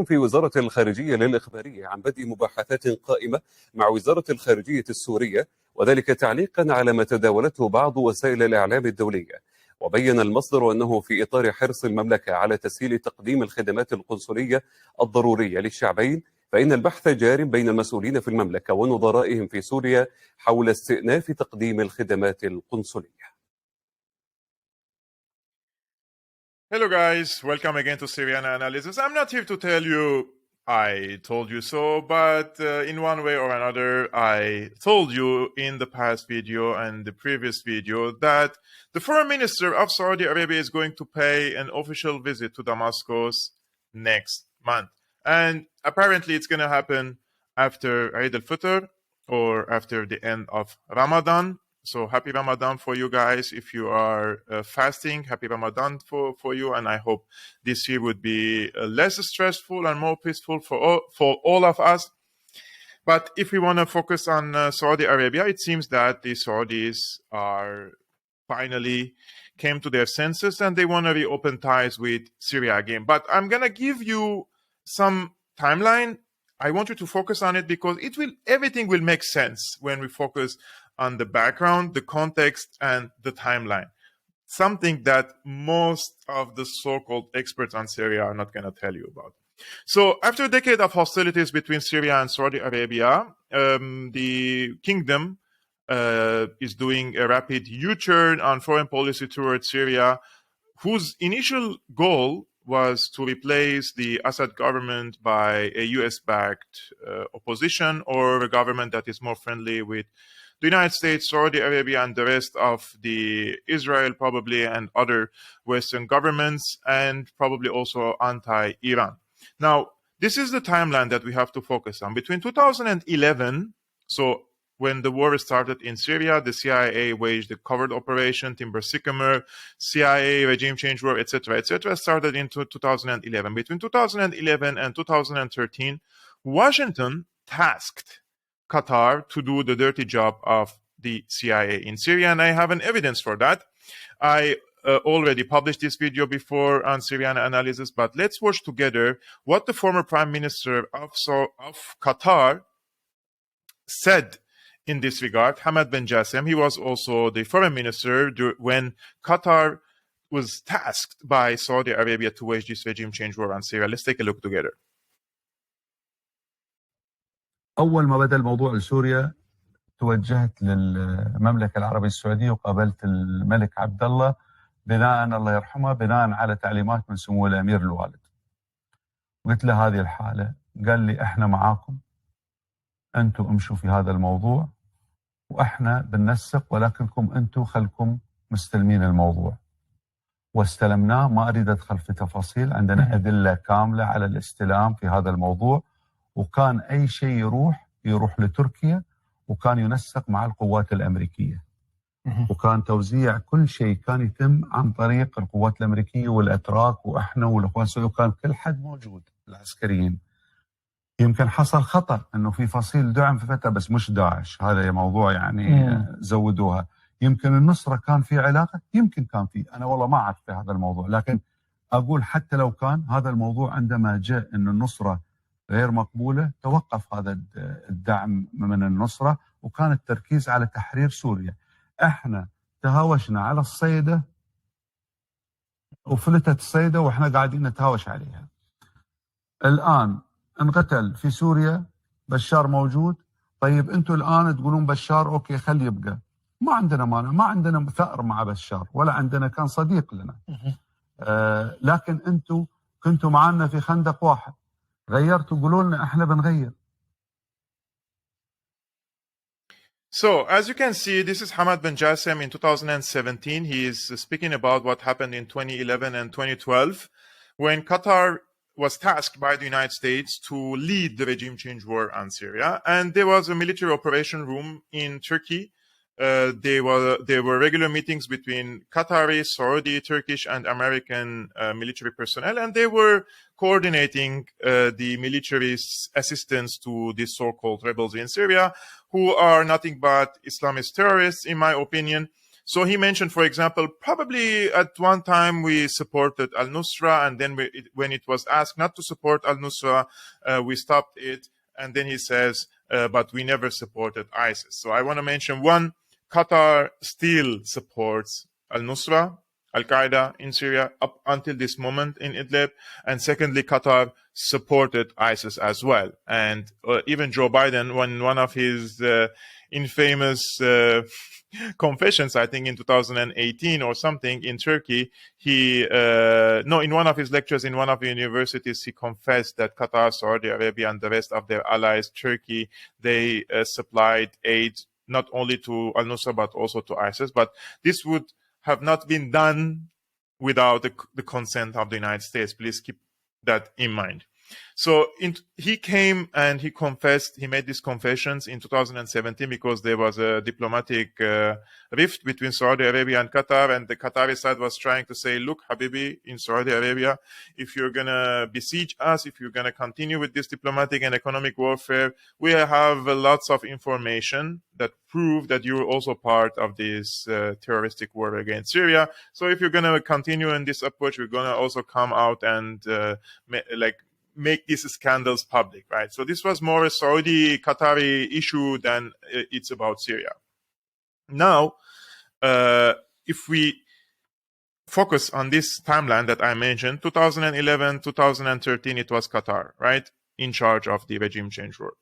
في وزارة الخارجية للإخبارية عن بدء مباحثات قائمة مع وزارة الخارجية السورية، وذلك تعليقا على ما تداولته بعض وسائل الإعلام الدولية. وبين المصدر أنه في إطار حرص المملكة على تسهيل تقديم الخدمات القنصلية الضرورية للشعبين، فإن البحث جار بين المسؤولين في المملكة ونظرائهم في سوريا حول استئناف تقديم الخدمات القنصلية. Hello guys, welcome again to Syriana Analysis. I'm not here to tell you I told you so, but in one way or another, I told you in the past video and the previous video that the Foreign Minister of Saudi Arabia is going to pay an official visit to Damascus next month. And apparently it's going to happen after Eid al-Fitr or after the end of Ramadan. So happy Ramadan for you guys. If you are fasting, happy Ramadan for you. And I hope this year would be less stressful and more peaceful for all of us. But if we want to focus on Saudi Arabia, it seems that the Saudis are finally came to their senses and they want to reopen ties with Syria again. But I'm going to give you some timeline. I want you to focus on it because everything will make sense when we focus on the background, the context, and the timeline. Something that most of the so-called experts on Syria are not going to tell you about. So after a decade of hostilities between Syria and Saudi Arabia, the kingdom is doing a rapid U-turn on foreign policy towards Syria, whose initial goal was to replace the Assad government by a US-backed opposition or a government that is more friendly with the United States, Saudi Arabia, and the rest of the Israel probably and other Western governments, and probably also anti-Iran. Now, this is the timeline that we have to focus on. Between 2011, so when the war started in Syria, the CIA waged a covert operation, Timber Sycamore, CIA, regime change war, etc., started in 2011. Between 2011 and 2013, Washington tasked Qatar to do the dirty job of the CIA in Syria, and I have an evidence for that. I already published this video before on Syriana Analysis, but let's watch together what the former Prime Minister of Qatar said in this regard. Hamad bin Jassem, he was also the foreign minister when Qatar was tasked by Saudi Arabia to wage this regime change war on Syria. Let's take a look together. أول ما بدأ الموضوع لسوريا توجهت للمملكة العربية السعودية وقابلت الملك عبد الله بناء الله يرحمه بناء على تعليمات من سمو الأمير الوالد. قلت له هذه الحالة، قال لي احنا معاكم، انتم امشوا في هذا الموضوع واحنا بننسق، ولكنكم انتم خلكم مستلمين الموضوع. واستلمناه، ما اريد ادخل في تفاصيل، عندنا أدلة كاملة على الاستلام في هذا الموضوع، وكان أي شيء يروح لتركيا، وكان ينسق مع القوات الأمريكية، وكان توزيع كل شيء كان يتم عن طريق القوات الأمريكية والأتراك وإحنا والأخوان السعوديين، وكان كل حد موجود العسكريين. يمكن حصل خطأ إنه في فصيل دعم في فترة، بس مش داعش، هذا موضوع يعني زودوها. يمكن النصرة كان في علاقة، يمكن كان في، أنا والله ما أعرف في هذا الموضوع، لكن أقول حتى لو كان هذا الموضوع عندما جاء إنه النصرة غير مقبولة، توقف هذا الدعم من النصرة، وكان التركيز على تحرير سوريا. احنا تهاوشنا على الصيدة وفلتت الصيدة واحنا قاعدين نتهاوش عليها. الآن انقتل في سوريا بشار موجود، طيب انتوا الآن تقولون بشار اوكي خلي يبقى، ما عندنا مانع، ما عندنا ثأر مع بشار ولا عندنا، كان صديق لنا. لكن انتوا كنتوا معنا في خندق واحد، غيرتوا قولوا لنا احنا بنغير. So, as you can see, this is Hamad bin Jassem in 2017. He is speaking about what happened in 2011 and 2012 when Qatar was tasked by the United States to lead the regime change war on Syria. And there was a military operation room in Turkey. There were regular meetings between Qatari, Saudi, Turkish, and American military personnel, and they were coordinating the military's assistance to these so-called rebels in Syria, who are nothing but Islamist terrorists, in my opinion. So he mentioned, for example, probably at one time we supported al-Nusra, and then when it was asked not to support al-Nusra, we stopped it. And then he says, but we never supported ISIS. So I want to mention one, Qatar still supports al-Nusra, Al-Qaeda in Syria up until this moment in Idlib. And secondly, Qatar supported ISIS as well. And even Joe Biden, when one of his infamous confessions, I think in 2018 or something in Turkey, in one of his lectures in one of the universities, he confessed that Qatar, Saudi Arabia, and the rest of their allies, Turkey, they supplied aid not only to al-Nusra but also to ISIS. But this would have not been done without the consent of the United States. Please keep that in mind. So he came and he confessed, he made these confessions in 2017 because there was a diplomatic rift between Saudi Arabia and Qatar, and the Qatari side was trying to say, look, Habibi, in Saudi Arabia, if you're going to besiege us, if you're going to continue with this diplomatic and economic warfare, we have lots of information that prove that you're also part of this terroristic war against Syria. So if you're going to continue in this approach, we're going to also come out and make these scandals public, right? So this was more a Saudi-Qatari issue than it's about Syria. Now, if we focus on this timeline that I mentioned, 2011, 2013, it was Qatar, right, in charge of the regime change war.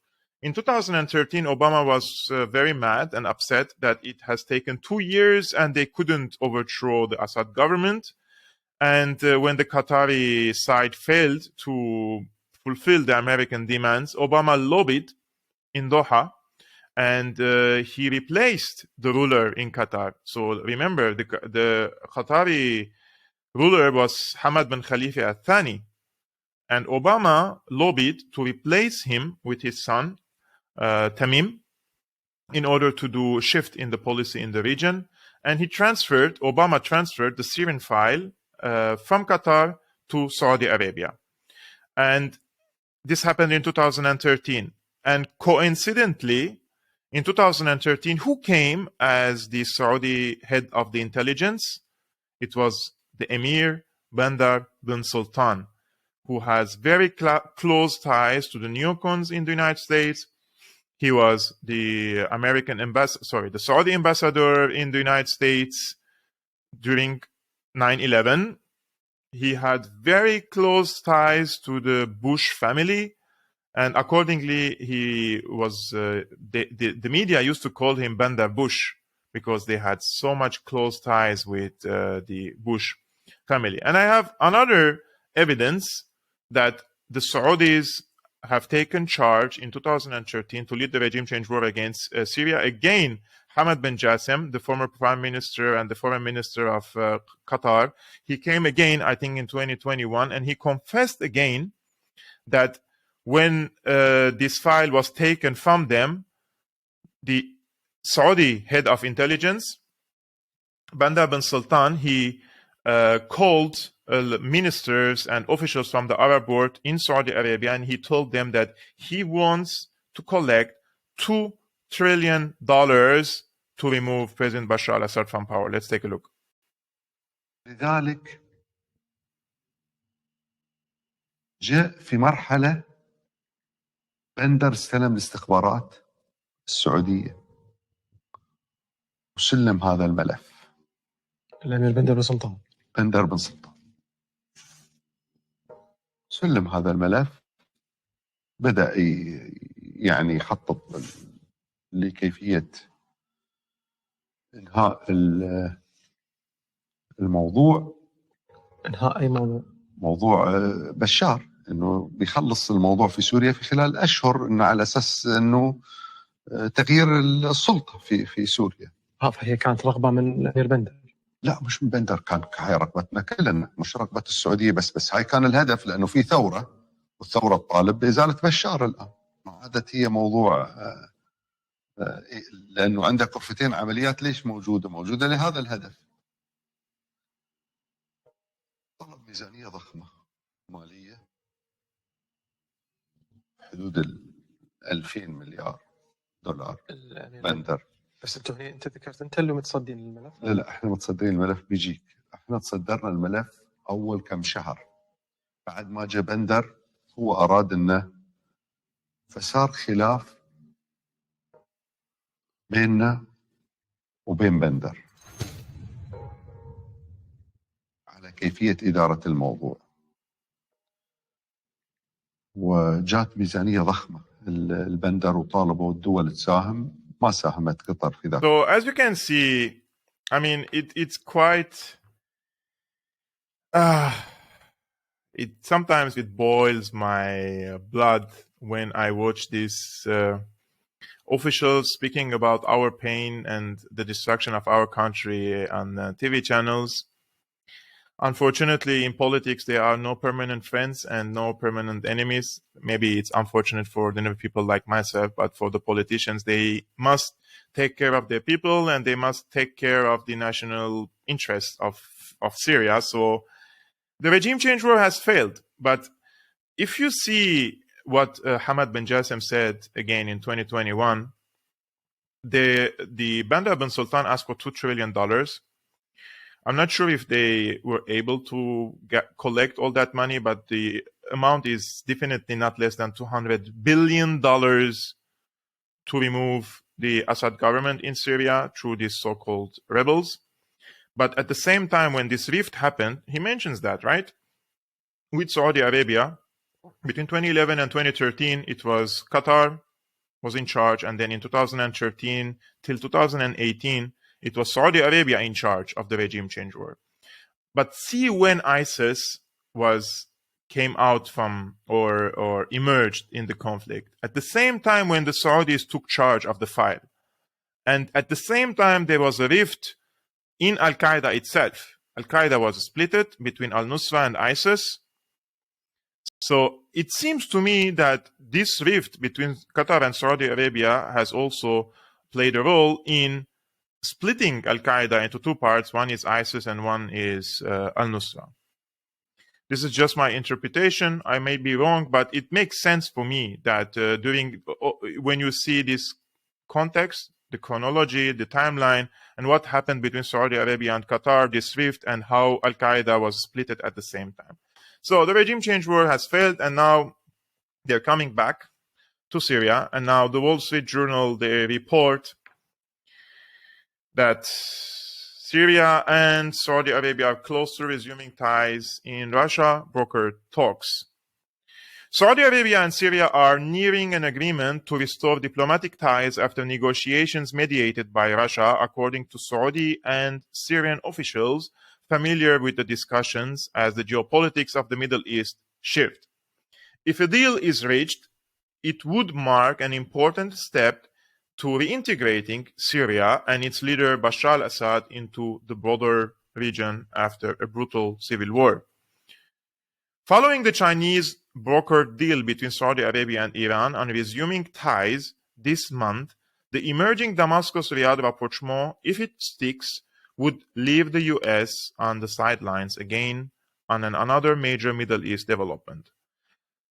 In 2013, Obama was very mad and upset that it has taken 2 years and they couldn't overthrow the Assad government. And when the Qatari side failed to fulfill the American demands, Obama lobbied in Doha, and he replaced the ruler in Qatar. So remember, the Qatari ruler was Hamad bin Khalifa al-Thani, and Obama lobbied to replace him with his son, Tamim, in order to do a shift in the policy in the region. And Obama transferred the Syrian file from Qatar to Saudi Arabia. And this happened in 2013. And coincidentally, in 2013, who came as the Saudi head of the intelligence? It was the Emir Bandar bin Sultan, who has very close ties to the neocons in the United States. He was the the Saudi ambassador in the United States during 9/11. He had very close ties to the Bush family, and accordingly, he was. The media used to call him Bandar Bush because they had so much close ties with the Bush family. And I have another evidence that the Saudis have taken charge in 2013 to lead the regime change war against Syria. Again, Hamad bin Jassim, the former prime minister and the foreign minister of Qatar, he came again, I think, in 2021, and he confessed again that when this file was taken from them, the Saudi head of intelligence, Bandar bin Sultan, he called ministers and officials from the Arab world in Saudi Arabia, and he told them that he wants to collect $2 trillion to remove President Bashar al-Assad from power. Let's take a look. لذلك جاء في مرحلة بندر استلم الاستخبارات السعودية وسلم هذا الملف. الأمير بندر بن سلطان. بندر بن سلطان سلم هذا الملف، بدأ يعني يخطط لكيفية إنهاء الموضوع. إنهاء أي موضوع؟ موضوع بشار، إنه بيخلص الموضوع في سوريا في خلال أشهر، إنه على أساس إنه تغيير السلطة في سوريا. فهي كانت رغبة من الأمير بندر. لا، مش من بندر، هاي رغبتنا كلنا، مش رغبة السعودية بس هاي كان الهدف، لأنه في ثورة، والثورة تطالب بإزالة بشار الآن. ما عادت هي موضوع لأنه عندك غرفتين عمليات، ليش موجودة لهذا الهدف. طلب ميزانية ضخمة مالية حدود 2000 مليار دولار بندر بس انت ذكرت انت اللي متصدين الملف. لا احنا متصدرين الملف بيجيك. احنا تصدرنا الملف اول كم شهر بعد ما جاء بندر، هو اراد انه، فصار خلاف بيننا وبين بندر على كيفية إدارة الموضوع، وجات ميزانية ضخمة البندر وطالبوا الدول تساهم، ما ساهمت قطر في ذاك. So as you can see, I mean, it's quite. It sometimes it boils my blood when I watch these officials speaking about our pain and the destruction of our country on TV channels. Unfortunately, in politics, there are no permanent friends and no permanent enemies. Maybe it's unfortunate for the people like myself, but for the politicians, they must take care of their people and they must take care of the national interests of Syria. So the regime change war has failed. But if you see what Hamad bin Jassim said again in 2021, the Bandar bin Sultan asked for $2 trillion. I'm not sure if they were able to collect all that money, but the amount is definitely not less than $200 billion to remove the Assad government in Syria through these so-called rebels. But at the same time, when this rift happened, he mentions that, right? With Saudi Arabia, between 2011 and 2013, it was Qatar was in charge, and then in 2013 till 2018, it was Saudi Arabia in charge of the regime change war. But see when ISIS came out from or emerged in the conflict, at the same time when the Saudis took charge of the file, and at the same time there was a rift in Al-Qaeda itself. Al-Qaeda was split between Al-Nusra and ISIS. So it seems to me that this rift between Qatar and Saudi Arabia has also played a role in splitting Al-Qaeda into two parts. One is ISIS and one is Al-Nusra. This is just my interpretation. I may be wrong, but it makes sense for me that when you see this context, the chronology, the timeline, and what happened between Saudi Arabia and Qatar, this rift, and how Al-Qaeda was split at the same time. So the regime change war has failed, and now they're coming back to Syria. And now the Wall Street Journal, they report that Syria and Saudi Arabia are close to resuming ties in Russia brokered talks. Saudi Arabia and Syria are nearing an agreement to restore diplomatic ties after negotiations mediated by Russia, according to Saudi and Syrian officials familiar with the discussions as the geopolitics of the Middle East shift. If a deal is reached, it would mark an important step to reintegrating Syria and its leader Bashar al-Assad into the broader region after a brutal civil war. Following the Chinese brokered deal between Saudi Arabia and Iran on resuming ties this month, the emerging Damascus-Riyadh rapprochement, if it sticks, would leave the US on the sidelines again on another major Middle East development.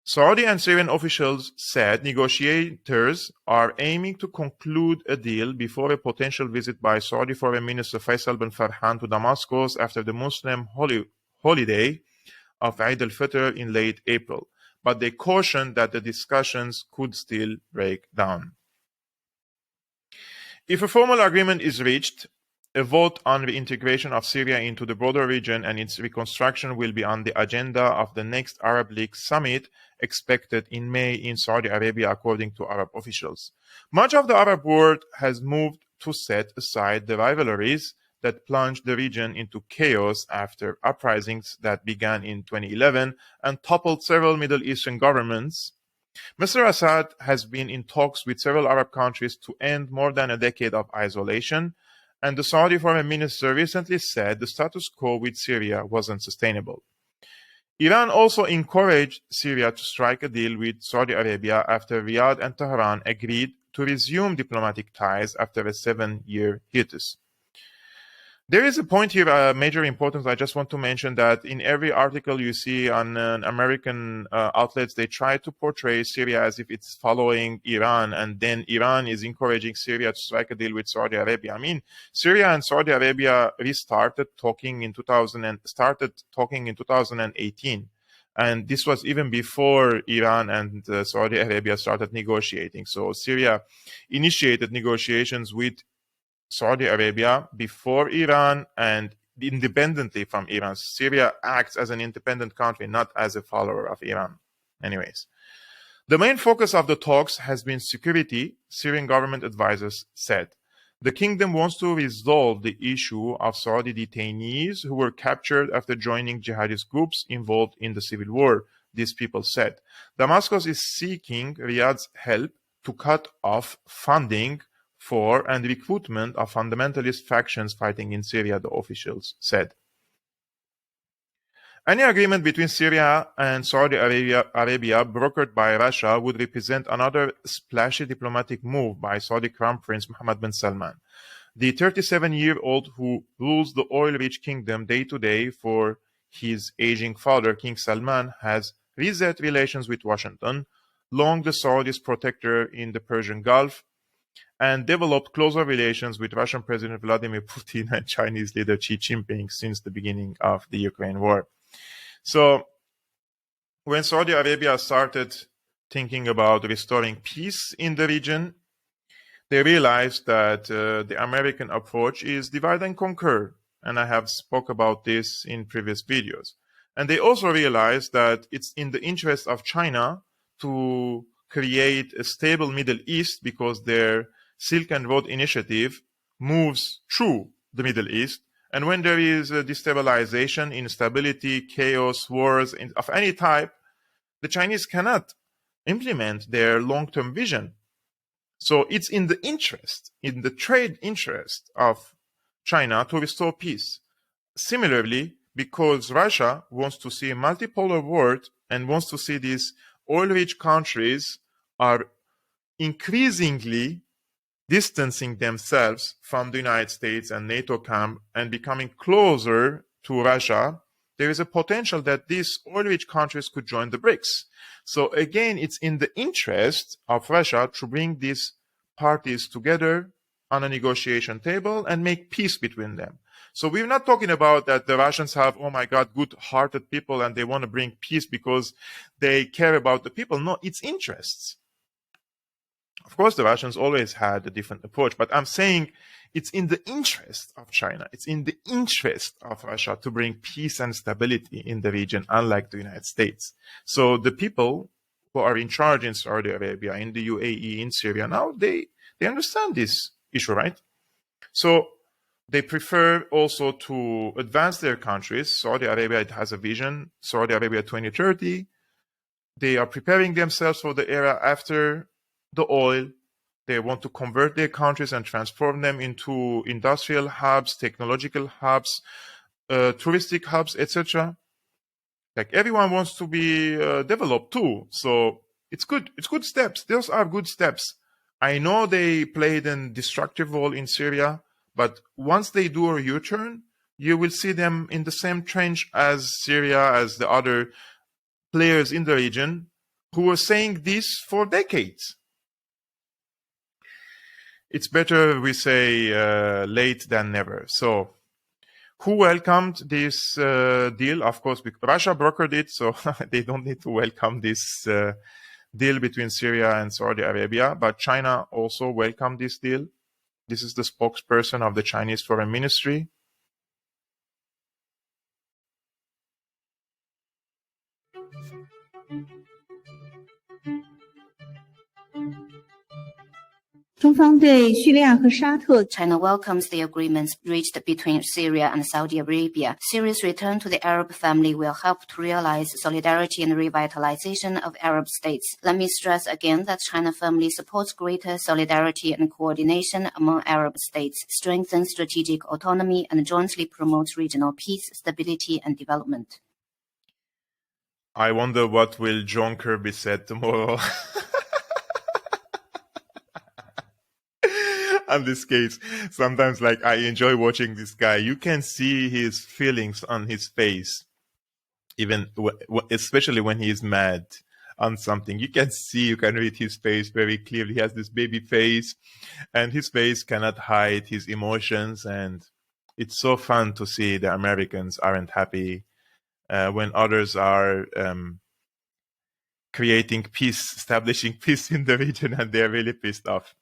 Saudi and Syrian officials said negotiators are aiming to conclude a deal before a potential visit by Saudi Foreign Minister Faisal bin Farhan to Damascus after the Muslim holiday of Eid al-Fitr in late April. But they cautioned that the discussions could still break down. If a formal agreement is reached, a vote on reintegration of Syria into the broader region and its reconstruction will be on the agenda of the next Arab League summit expected in May in Saudi Arabia, according to Arab officials. Much of the Arab world has moved to set aside the rivalries that plunged the region into chaos after uprisings that began in 2011 and toppled several Middle Eastern governments. Mr. Assad has been in talks with several Arab countries to end more than a decade of isolation, and the Saudi foreign minister recently said the status quo with Syria wasn't sustainable. Iran also encouraged Syria to strike a deal with Saudi Arabia after Riyadh and Tehran agreed to resume diplomatic ties after a 7-year hiatus. There is a point here, major importance. I just want to mention that in every article you see on American outlets, they try to portray Syria as if it's following Iran, and then Iran is encouraging Syria to strike a deal with Saudi Arabia. I mean, Syria and Saudi Arabia restarted talking in 2018. And this was even before Iran and Saudi Arabia started negotiating. So Syria initiated negotiations with Saudi Arabia before Iran and independently from Iran. Syria acts as an independent country, not as a follower of Iran. Anyways, the main focus of the talks has been security, Syrian government advisors said. The kingdom wants to resolve the issue of Saudi detainees who were captured after joining jihadist groups involved in the civil war, these people said. Damascus is seeking Riyadh's help to cut off funding for and recruitment of fundamentalist factions fighting in Syria, the officials said. Any agreement between Syria and Saudi Arabia brokered by Russia would represent another splashy diplomatic move by Saudi Crown Prince Mohammed bin Salman. The 37-year-old who rules the oil-rich kingdom day to day for his aging father, King Salman, has reset relations with Washington, long the Saudis' protector in the Persian Gulf, and developed closer relations with Russian President Vladimir Putin and Chinese leader Xi Jinping since the beginning of the Ukraine war. So when Saudi Arabia started thinking about restoring peace in the region, they realized that the American approach is divide and conquer. And I have spoke about this in previous videos. And they also realized that it's in the interest of China to create a stable Middle East because their Silk and Road initiative moves through the Middle East. And when there is a destabilization, instability, chaos, wars of any type, the Chinese cannot implement their long-term vision. So it's in the interest, in the trade interest of China to restore peace. Similarly, because Russia wants to see a multipolar world and wants to see these oil-rich countries are increasingly distancing themselves from the United States and NATO camp and becoming closer to Russia, there is a potential that these oil-rich countries could join the BRICS. So again, it's in the interest of Russia to bring these parties together on a negotiation table and make peace between them. So we're not talking about that the Russians have, oh my God, good-hearted people and they want to bring peace because they care about the people. No, it's interests. Of course, the Russians always had a different approach, but I'm saying it's in the interest of China. It's in the interest of Russia to bring peace and stability in the region, unlike the United States. So the people who are in charge in Saudi Arabia, in the UAE, in Syria now, they understand this issue, right? So they prefer also to advance their countries. Saudi Arabia, it has a vision, Saudi Arabia 2030. They are preparing themselves for the era after the oil. They want to convert their countries and transform them into industrial hubs, technological hubs, touristic hubs, etc. Like everyone wants to be developed too. So it's good. It's good steps. Those are good steps. I know they played a destructive role in Syria, but once they do a U-turn, you will see them in the same trench as Syria, as the other players in the region who were saying this for decades. It's better we say late than never. So who welcomed this deal? Of course, Russia brokered it, so they don't need to welcome this deal between Syria and Saudi Arabia. But China also welcomed this deal. This is the spokesperson of the Chinese Foreign Ministry. China welcomes the agreements reached between Syria and Saudi Arabia. Syria's return to the Arab family will help to realize solidarity and revitalization of Arab states. Let me stress again that China firmly supports greater solidarity and coordination among Arab states, strengthens strategic autonomy, and jointly promotes regional peace, stability, and development. I wonder what will John Kirby say tomorrow. on this case, sometimes like I enjoy watching this guy. You can see his feelings on his face, even especially when he is mad on something. You can read his face very clearly. He has this baby face, and his face cannot hide his emotions. And it's so fun to see the Americans aren't happy when others are creating peace, establishing peace in the region, and they're really pissed off.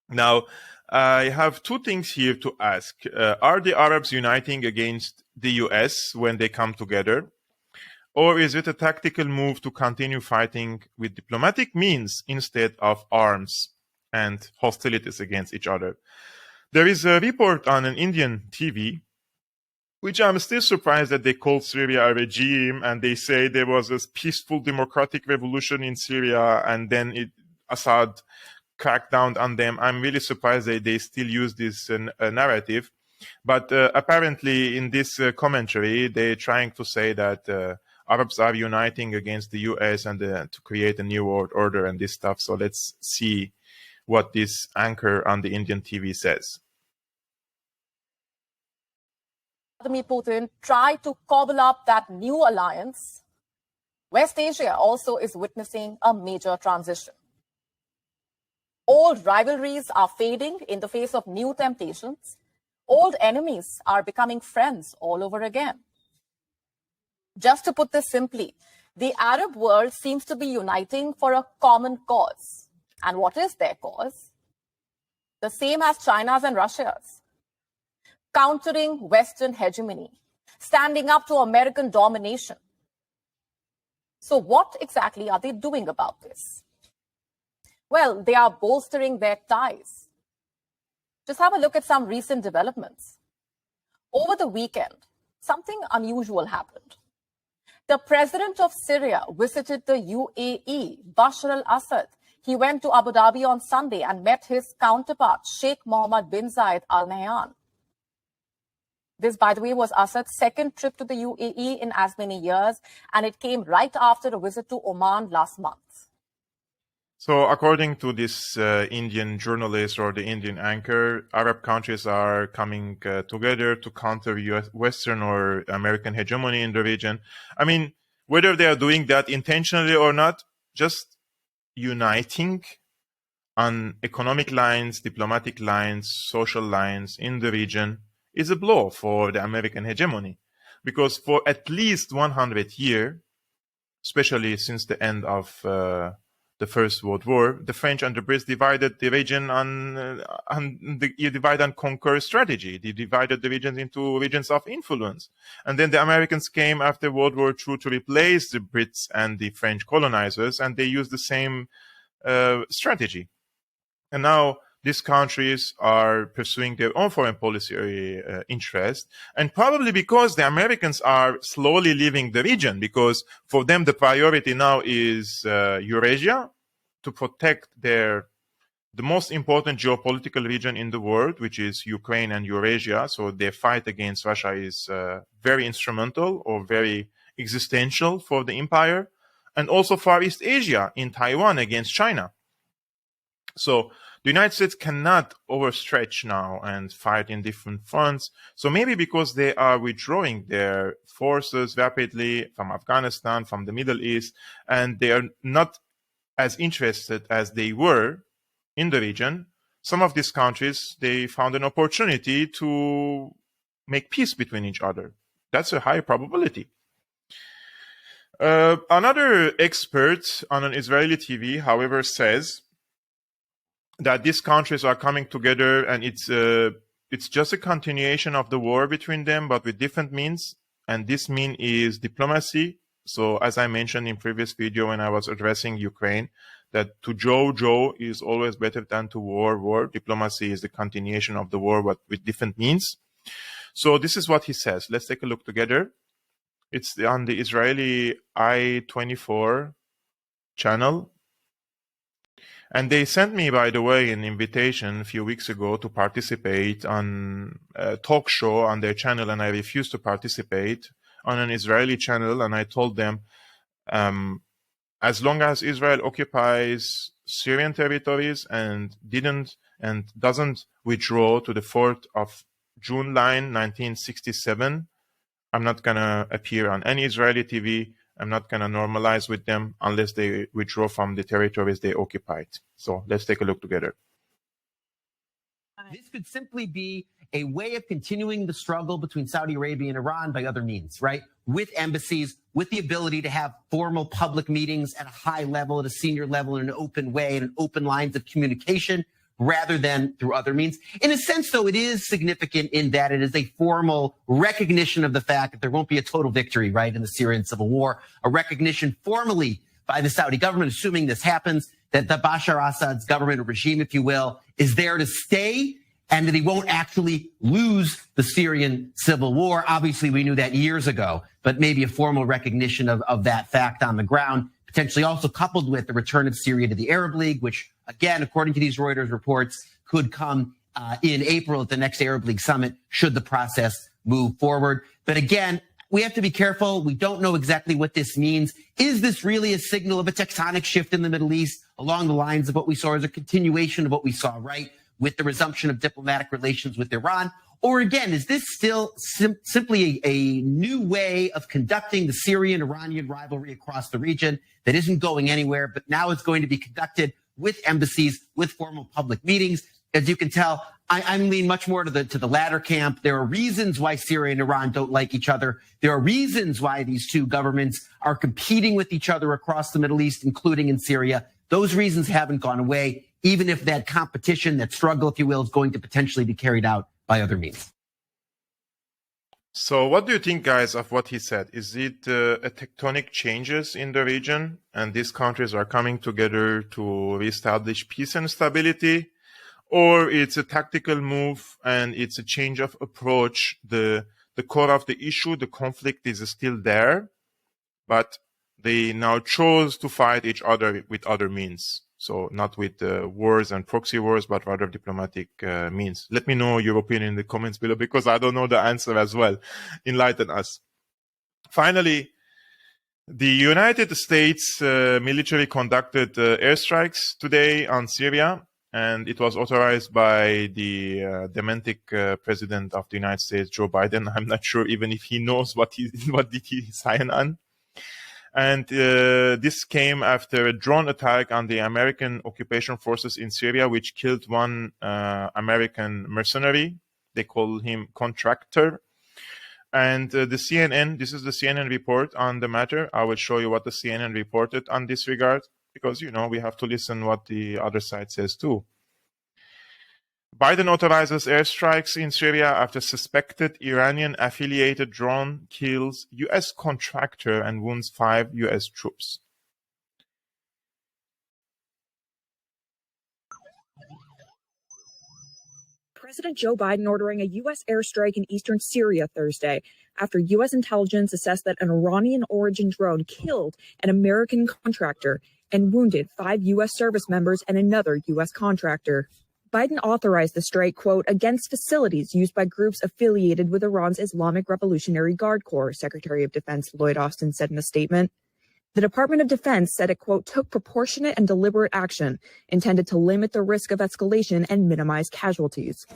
Now, I have two things here to ask. Are the Arabs uniting against the US when they come together? Or is it a tactical move to continue fighting with diplomatic means instead of arms and hostilities against each other? There is a report on an Indian TV, which I'm still surprised that they called Syria a regime, and they say there was a peaceful democratic revolution in Syria, and then Assad cracked down on them. I'm really surprised that they still use this narrative. But apparently in this commentary, they're trying to say that Arabs are uniting against the US and to create a new world order and this stuff. So let's see what this anchor on the Indian TV says. Vladimir Putin tried to cobble up that new alliance. West Asia also is witnessing a major transition. Old rivalries are fading in the face of new temptations. Old enemies are becoming friends all over again. Just to put this simply, the Arab world seems to be uniting for a common cause. And what is their cause? The same as China's and Russia's. Countering Western hegemony, standing up to American domination. So what exactly are they doing about this? Well, they are bolstering their ties. Just have a look at some recent developments. Over the weekend, something unusual happened. The president of Syria visited the UAE, Bashar al-Assad. He went to Abu Dhabi on Sunday and met his counterpart, Sheikh Mohammed bin Zayed Al Nahyan. This, by the way, was Assad's second trip to the UAE in as many years, and it came right after a visit to Oman last month. So according to this Indian journalist or the Indian anchor, Arab countries are coming together to counter Western or American hegemony in the region. I mean, whether they are doing that intentionally or not, just uniting on economic lines, diplomatic lines, social lines in the region is a blow for the American hegemony. Because for at least 100 years, especially since the end of the First World War, the French and the Brits divided the region on the divide and conquer strategy. They divided the regions into regions of influence. And then the Americans came after World War II to replace the Brits and the French colonizers, and they used the same strategy. And now these countries are pursuing their own foreign policy interest, and probably because the Americans are slowly leaving the region, because for them the priority now is Eurasia, to protect the most important geopolitical region in the world, which is Ukraine and Eurasia. So their fight against Russia is very instrumental or very existential for the empire, and also Far East Asia in Taiwan against China. So the United States cannot overstretch now and fight in different fronts. So maybe because they are withdrawing their forces rapidly from Afghanistan, from the Middle East, and they are not as interested as they were in the region, some of these countries, they found an opportunity to make peace between each other. That's a high probability. Another expert on an Israeli TV, however, says that these countries are coming together and it's just a continuation of the war between them, but with different means. And this mean is diplomacy. So as I mentioned in previous video when I was addressing Ukraine, that to Joe is always better than to war. Diplomacy is the continuation of the war, but with different means. So this is what he says. Let's take a look together. It's on the Israeli I-24 channel. And they sent me, by the way, an invitation a few weeks ago to participate on a talk show on their channel, and I refused to participate on an Israeli channel. And I told them, as long as Israel occupies Syrian territories and didn't and doesn't withdraw to the 4th of June line 1967, I'm not going to appear on any Israeli TV. I'm not going to normalize with them unless they withdraw from the territories they occupied. So let's take a look together. This could simply be a way of continuing the struggle between Saudi Arabia and Iran by other means, right? With embassies, with the ability to have formal public meetings at a high level, at a senior level, in an open way, and open lines of communication, rather than through other means. In a sense, though, it is significant in that it is a formal recognition of the fact that there won't be a total victory, right, in the Syrian civil war, a recognition formally by the Saudi government, assuming this happens, that the Bashar Assad's government or regime, if you will, is there to stay and that he won't actually lose the Syrian civil war. Obviously, we knew that years ago, but maybe a formal recognition of that fact on the ground, potentially also coupled with the return of Syria to the Arab League, which, again, according to these Reuters reports, could come in April at the next Arab League summit, should the process move forward. But again, we have to be careful. We don't know exactly what this means. Is this really a signal of a tectonic shift in the Middle East along the lines of what we saw as a continuation of what we saw, right, with the resumption of diplomatic relations with Iran? Or again, is this still simply a new way of conducting the Syrian-Iranian rivalry across the region that isn't going anywhere, but now it's going to be conducted with embassies, with formal public meetings? As you can tell, I'm leaning much more to the latter camp. There are reasons why Syria and Iran don't like each other. There are reasons why these two governments are competing with each other across the Middle East, including in Syria. Those reasons haven't gone away, even if that competition, that struggle, if you will, is going to potentially be carried out by other means. So what do you think, guys, of what he said? Is it a tectonic changes in the region and these countries are coming together to reestablish peace and stability? Or it's a tactical move and it's a change of approach? The core of the issue, the conflict is still there, but they now chose to fight each other with other means. So not with wars and proxy wars, but rather diplomatic means. Let me know your opinion in the comments below, because I don't know the answer as well. Enlighten us. Finally, the United States military conducted airstrikes today on Syria, and it was authorized by the dementic president of the United States, Joe Biden. I'm not sure even if he knows what did he sign on. And this came after a drone attack on the American occupation forces in Syria, which killed one American mercenary. They call him contractor. And the CNN, this is the CNN report on the matter. I will show you what the CNN reported on this regard, because, you know, we have to listen what the other side says too. Biden authorizes airstrikes in Syria after suspected Iranian-affiliated drone kills U.S. contractor and wounds 5 U.S. troops. President Joe Biden ordering a U.S. airstrike in eastern Syria Thursday after U.S. intelligence assessed that an Iranian-origin drone killed an American contractor and wounded 5 U.S. service members and another U.S. contractor. Biden authorized the strike, quote, against facilities used by groups affiliated with Iran's Islamic Revolutionary Guard Corps, Secretary of Defense Lloyd Austin said in a statement. The Department of Defense said it, quote, took proportionate and deliberate action intended to limit the risk of escalation and minimize casualties.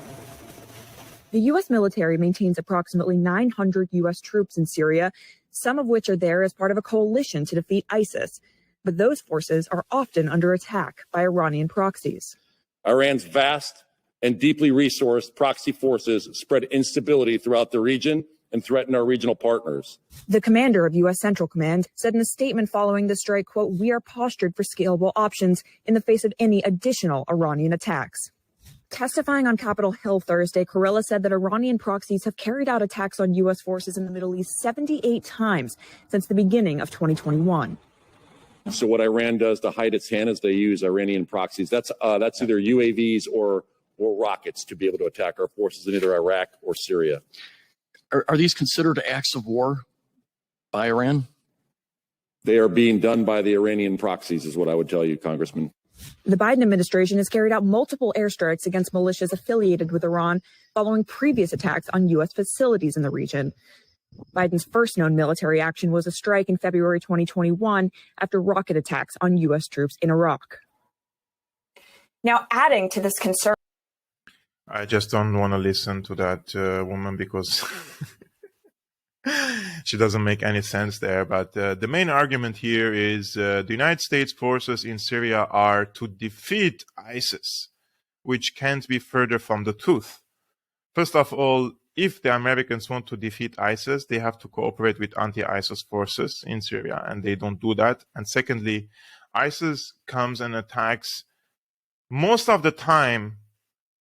The U.S. military maintains approximately 900 U.S. troops in Syria, some of which are there as part of a coalition to defeat ISIS. But those forces are often under attack by Iranian proxies. Iran's vast and deeply resourced proxy forces spread instability throughout the region and threaten our regional partners. The commander of U.S. Central Command said in a statement following the strike, quote, we are postured for scalable options in the face of any additional Iranian attacks. Testifying on Capitol Hill Thursday, Kurilla said that Iranian proxies have carried out attacks on U.S. forces in the Middle East 78 times since the beginning of 2021. So what Iran does to hide its hand is they use Iranian proxies. That's either UAVs or rockets to be able to attack our forces in either Iraq or Syria. Are these considered acts of war by Iran? They are being done by the Iranian proxies, is what I would tell you, Congressman. The Biden administration has carried out multiple airstrikes against militias affiliated with Iran following previous attacks on U.S. facilities in the region. Biden's first known military action was a strike in February 2021 after rocket attacks on U.S. troops in Iraq. Now, adding to this concern I just don't want to listen to that woman because she doesn't make any sense there. But the main argument here is the United States forces in Syria are to defeat ISIS, which can't be further from the truth. First of all, if the Americans want to defeat ISIS, they have to cooperate with anti-ISIS forces in Syria, and they don't do that. And secondly, ISIS comes and attacks most of the time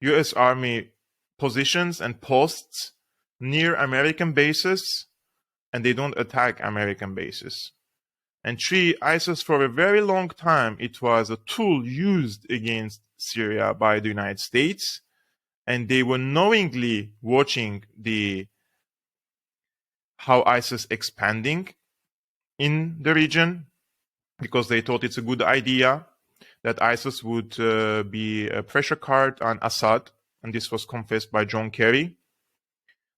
U.S. Army positions and posts near American bases, and they don't attack American bases. And three, ISIS for a very long time, it was a tool used against Syria by the United States, and they were knowingly watching how ISIS expanding in the region, because they thought it's a good idea that ISIS would be a pressure card on Assad, and this was confessed by John Kerry,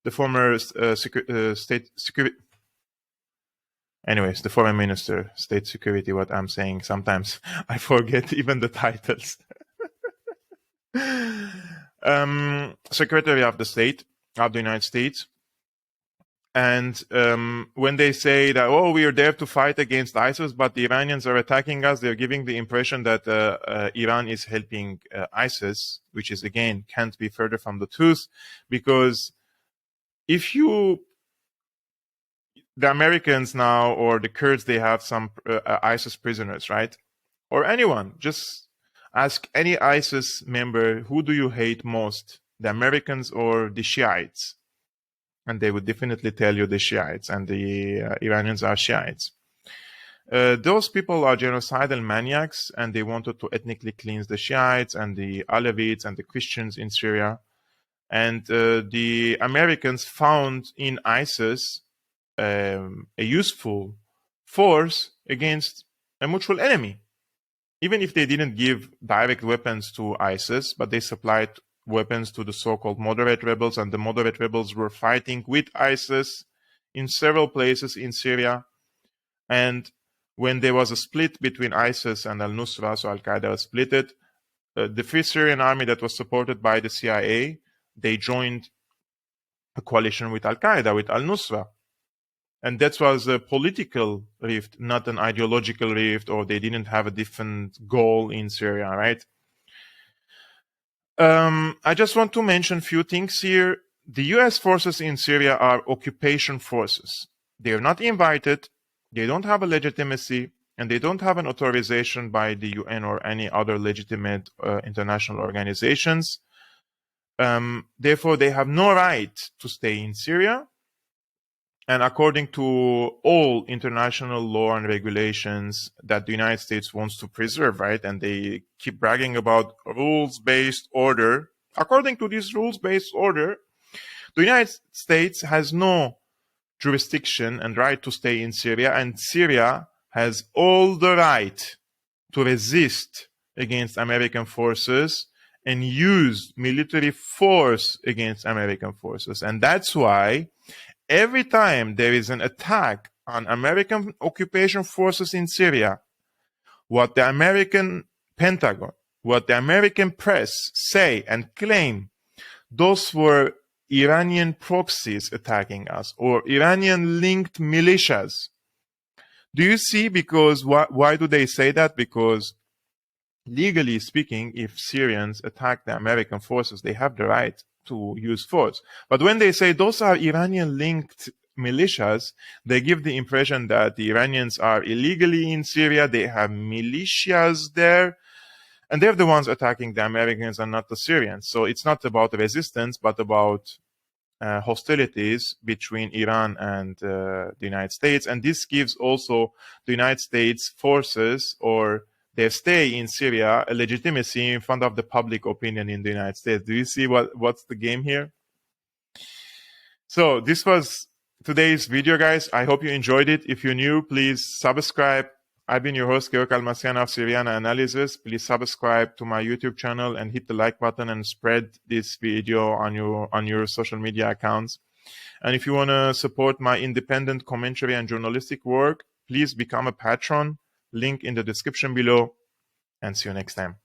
the former state security. Anyways, the foreign minister, state security, what I'm saying, sometimes I forget even the titles. Secretary of the State of the United States. And when they say that, oh, we are there to fight against ISIS, but the Iranians are attacking us, they're giving the impression that Iran is helping ISIS, which is, again, can't be further from the truth. Because if the Americans now, or the Kurds, they have some ISIS prisoners, right? Or anyone, just ask any ISIS member, who do you hate most, the Americans or the Shiites? And they would definitely tell you the Shiites, and the Iranians are Shiites. Those people are genocidal maniacs, and they wanted to ethnically cleanse the Shiites and the Alawites and the Christians in Syria. And the Americans found in ISIS a useful force against a mutual enemy. Even if they didn't give direct weapons to ISIS, but they supplied weapons to the so-called moderate rebels, and the moderate rebels were fighting with ISIS in several places in Syria. And when there was a split between ISIS and al-Nusra, so Al-Qaeda split it, the Free Syrian Army that was supported by the CIA, they joined a coalition with Al-Qaeda, with al-Nusra. And that was a political rift, not an ideological rift, or they didn't have a different goal in Syria, right? I just want to mention a few things here. The US forces in Syria are occupation forces. They are not invited, they don't have a legitimacy, and they don't have an authorization by the UN or any other legitimate international organizations. Therefore, they have no right to stay in Syria. And according to all international law and regulations that the United States wants to preserve, right? And they keep bragging about rules-based order. According to this rules-based order, the United States has no jurisdiction and right to stay in Syria, and Syria has all the right to resist against American forces and use military force against American forces. And that's why every time there is an attack on American occupation forces in Syria, what the American Pentagon, what the American press say and claim, those were Iranian proxies attacking us, or Iranian-linked militias. Do you see? Because why do they say that? Because legally speaking, if Syrians attack the American forces, they have the right to use force. But when they say those are Iranian-linked militias, they give the impression that the Iranians are illegally in Syria, they have militias there, and they're the ones attacking the Americans and not the Syrians. So it's not about resistance, but about hostilities between Iran and the United States. And this gives also the United States forces, or their stay in Syria, a legitimacy in front of the public opinion in the United States. Do you see what's the game here? So this was today's video, guys. I hope you enjoyed it. If you're new, please subscribe. I've been your host, Kevork Almassian of Syriana Analysis. Please subscribe to my YouTube channel and hit the like button and spread this video on your social media accounts. And if you want to support my independent commentary and journalistic work, please become a patron. Link in the description below, and see you next time.